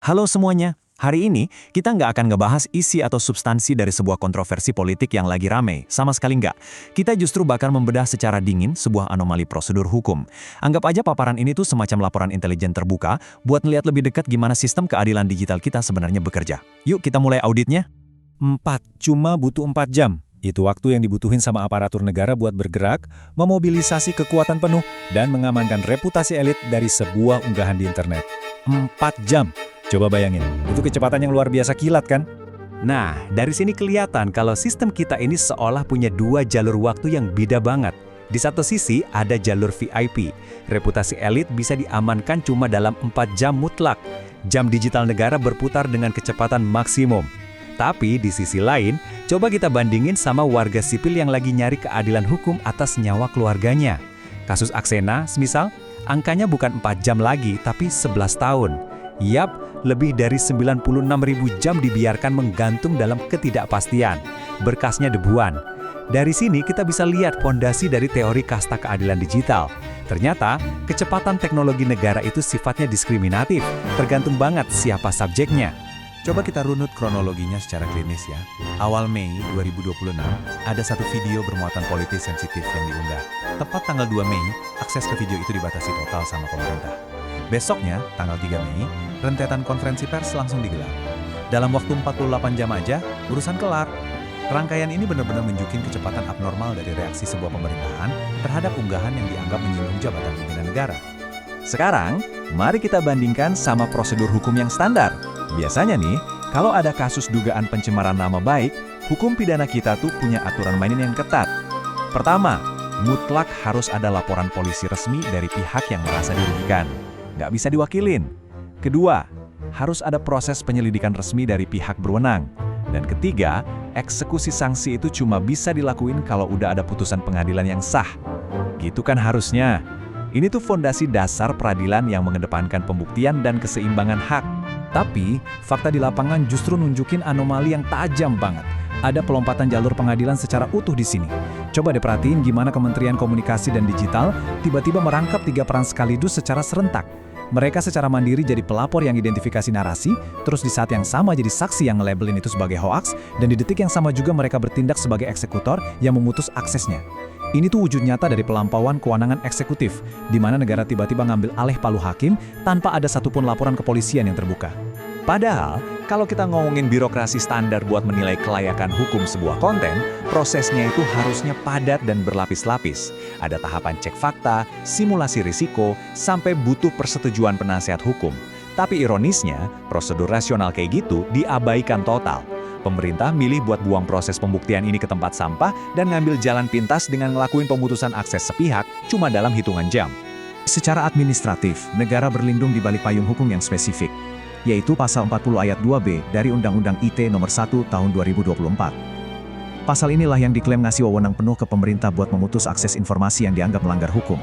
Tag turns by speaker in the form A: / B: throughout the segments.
A: Halo semuanya, hari ini kita nggak akan ngebahas isi atau substansi dari sebuah kontroversi politik yang lagi rame, sama sekali nggak. Kita justru bakal membedah secara dingin sebuah anomali prosedur hukum. Anggap aja paparan ini tuh semacam laporan intelijen terbuka buat ngeliat lebih dekat gimana sistem keadilan digital kita sebenarnya bekerja. Yuk kita mulai auditnya.
B: Cuma butuh 4 jam. Itu waktu yang dibutuhin sama aparatur negara buat bergerak, memobilisasi kekuatan penuh, dan mengamankan reputasi elit dari sebuah unggahan di internet. 4 jam. Coba bayangin, itu kecepatan yang luar biasa kilat kan?
C: Nah, dari sini kelihatan kalau sistem kita ini seolah punya dua jalur waktu yang beda banget. Di satu sisi ada jalur VIP, reputasi elit bisa diamankan cuma dalam 4 jam mutlak. Jam digital negara berputar dengan kecepatan maksimum. Tapi di sisi lain, coba kita bandingin sama warga sipil yang lagi nyari keadilan hukum atas nyawa keluarganya. Kasus Aksena, semisal, angkanya bukan 4 jam lagi, tapi 11 tahun. Yap, lebih dari 96.000 jam dibiarkan menggantung dalam ketidakpastian. Berkasnya debuan. Dari sini kita bisa lihat fondasi dari teori kasta keadilan digital. Ternyata, kecepatan teknologi negara itu sifatnya diskriminatif, tergantung banget siapa subjeknya.
D: Coba kita runut kronologinya secara klinis ya. Awal Mei 2026, ada satu video bermuatan politis sensitif yang diunggah. Tepat tanggal 2 Mei, akses ke video itu dibatasi total sama pemerintah. Besoknya, tanggal 3 Mei, rentetan konferensi pers langsung digelar. Dalam waktu 48 jam aja, urusan kelar. Rangkaian ini benar-benar menunjukin kecepatan abnormal dari reaksi sebuah pemerintahan terhadap unggahan yang dianggap menyinggung jabatan pimpinan negara.
C: Sekarang, mari kita bandingkan sama prosedur hukum yang standar. Biasanya nih, kalau ada kasus dugaan pencemaran nama baik, hukum pidana kita tuh punya aturan mainin yang ketat. Pertama, mutlak harus ada laporan polisi resmi dari pihak yang merasa dirugikan. Nggak bisa diwakilin. Kedua, harus ada proses penyelidikan resmi dari pihak berwenang. Dan ketiga, eksekusi sanksi itu cuma bisa dilakuin kalau udah ada putusan pengadilan yang sah. Gitu kan harusnya. Ini tuh fondasi dasar peradilan yang mengedepankan pembuktian dan keseimbangan hak.
B: Tapi, fakta di lapangan justru nunjukin anomali yang tajam banget. Ada pelompatan jalur pengadilan secara utuh di sini. Coba diperhatiin gimana Kementerian Komunikasi dan Digital tiba-tiba merangkap 3 peran sekaligus secara serentak. Mereka secara mandiri jadi pelapor yang identifikasi narasi, terus di saat yang sama jadi saksi yang nge-labelin itu sebagai hoaks, dan di detik yang sama juga mereka bertindak sebagai eksekutor yang memutus aksesnya. Ini tuh wujud nyata dari pelampauan kewenangan eksekutif, di mana negara tiba-tiba ngambil alih palu hakim tanpa ada satupun laporan kepolisian yang terbuka.
C: Padahal, kalau kita ngomongin birokrasi standar buat menilai kelayakan hukum sebuah konten, prosesnya itu harusnya padat dan berlapis-lapis. Ada tahapan cek fakta, simulasi risiko, sampai butuh persetujuan penasihat hukum. Tapi ironisnya, prosedur rasional kayak gitu diabaikan total. Pemerintah milih buat buang proses pembuktian ini ke tempat sampah dan ngambil jalan pintas dengan ngelakuin pemutusan akses sepihak cuma dalam hitungan jam.
B: Secara administratif, negara berlindung di balik payung hukum yang spesifik, yaitu Pasal 40 Ayat 2B dari Undang-Undang ITE Nomor 1 Tahun 2024. Pasal inilah yang diklaim ngasih wewenang penuh ke pemerintah buat memutus akses informasi yang dianggap melanggar hukum.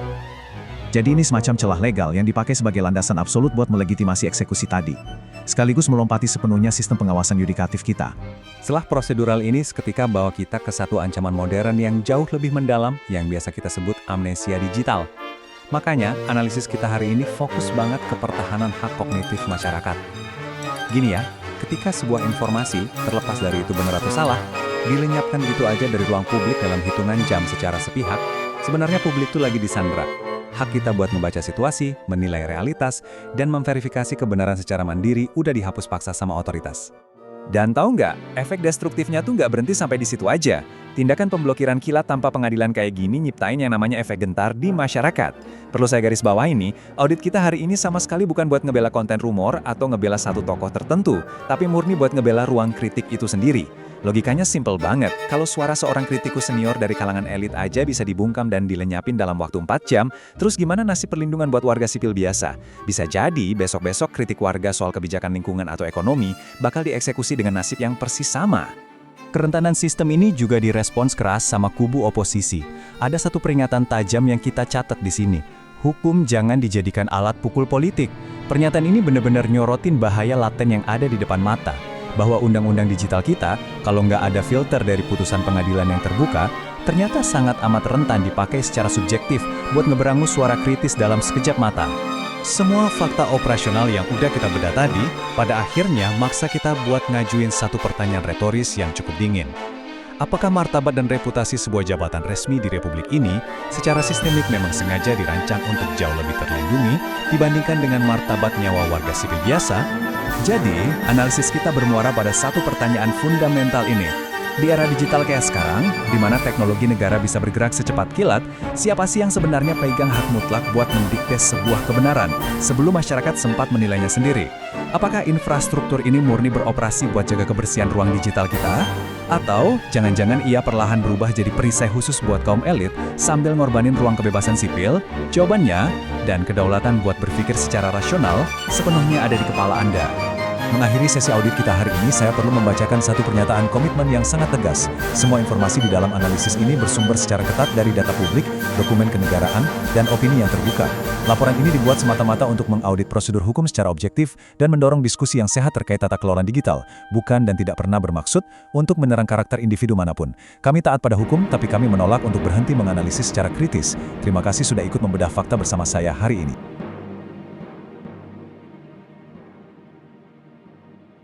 B: Jadi ini semacam celah legal yang dipakai sebagai landasan absolut buat melegitimasi eksekusi tadi, sekaligus melompati sepenuhnya sistem pengawasan yudikatif kita.
C: Setelah prosedural ini seketika bawa kita ke satu ancaman modern yang jauh lebih mendalam yang biasa kita sebut amnesia digital. Makanya, analisis kita hari ini fokus banget ke pertahanan hak kognitif masyarakat. Gini ya, ketika sebuah informasi, terlepas dari itu benar atau salah, dilenyapkan gitu aja dari ruang publik dalam hitungan jam secara sepihak, sebenarnya publik tuh lagi disandra. Hak kita buat membaca situasi, menilai realitas, dan memverifikasi kebenaran secara mandiri udah dihapus paksa sama otoritas. Dan tahu nggak, efek destruktifnya tuh nggak berhenti sampai di situ aja. Tindakan pemblokiran kilat tanpa pengadilan kayak gini nyiptain yang namanya efek gentar di masyarakat. Perlu saya garis bawahi nih, audit kita hari ini sama sekali bukan buat ngebela konten rumor atau ngebela satu tokoh tertentu, tapi murni buat ngebela ruang kritik itu sendiri. Logikanya simple banget, kalau suara seorang kritikus senior dari kalangan elit aja bisa dibungkam dan dilenyapin dalam waktu 4 jam, terus gimana nasib perlindungan buat warga sipil biasa? Bisa jadi besok-besok kritik warga soal kebijakan lingkungan atau ekonomi bakal dieksekusi dengan nasib yang persis sama. Kerentanan sistem ini juga direspons keras sama kubu oposisi. Ada satu peringatan tajam yang kita catat di sini. Hukum jangan dijadikan alat pukul politik. Pernyataan ini benar-benar nyorotin bahaya laten yang ada di depan mata. Bahwa undang-undang digital kita, kalau nggak ada filter dari putusan pengadilan yang terbuka, ternyata sangat amat rentan dipakai secara subjektif buat ngeberangus suara kritis dalam sekejap mata. Semua fakta operasional yang udah kita bedah tadi, pada akhirnya maksa kita buat ngajuin satu pertanyaan retoris yang cukup dingin. Apakah martabat dan reputasi sebuah jabatan resmi di Republik ini secara sistemik memang sengaja dirancang untuk jauh lebih terlindungi dibandingkan dengan martabat nyawa warga sipil biasa? Jadi, analisis kita bermuara pada satu pertanyaan fundamental ini. Di era digital kayak sekarang, di mana teknologi negara bisa bergerak secepat kilat, siapa sih yang sebenarnya pegang hak mutlak buat mendikte sebuah kebenaran sebelum masyarakat sempat menilainya sendiri? Apakah infrastruktur ini murni beroperasi buat jaga kebersihan ruang digital kita? Atau jangan-jangan ia perlahan berubah jadi perisai khusus buat kaum elit sambil ngorbanin ruang kebebasan sipil? Jawabannya, dan kedaulatan buat berpikir secara rasional sepenuhnya ada di kepala Anda.
A: Mengakhiri sesi audit kita hari ini, saya perlu membacakan satu pernyataan komitmen yang sangat tegas. Semua informasi di dalam analisis ini bersumber secara ketat dari data publik, dokumen kenegaraan, dan opini yang terbuka. Laporan ini dibuat semata-mata untuk mengaudit prosedur hukum secara objektif dan mendorong diskusi yang sehat terkait tata kelola digital, bukan dan tidak pernah bermaksud untuk menyerang karakter individu manapun. Kami taat pada hukum, tapi kami menolak untuk berhenti menganalisis secara kritis. Terima kasih sudah ikut membedah fakta bersama saya hari ini.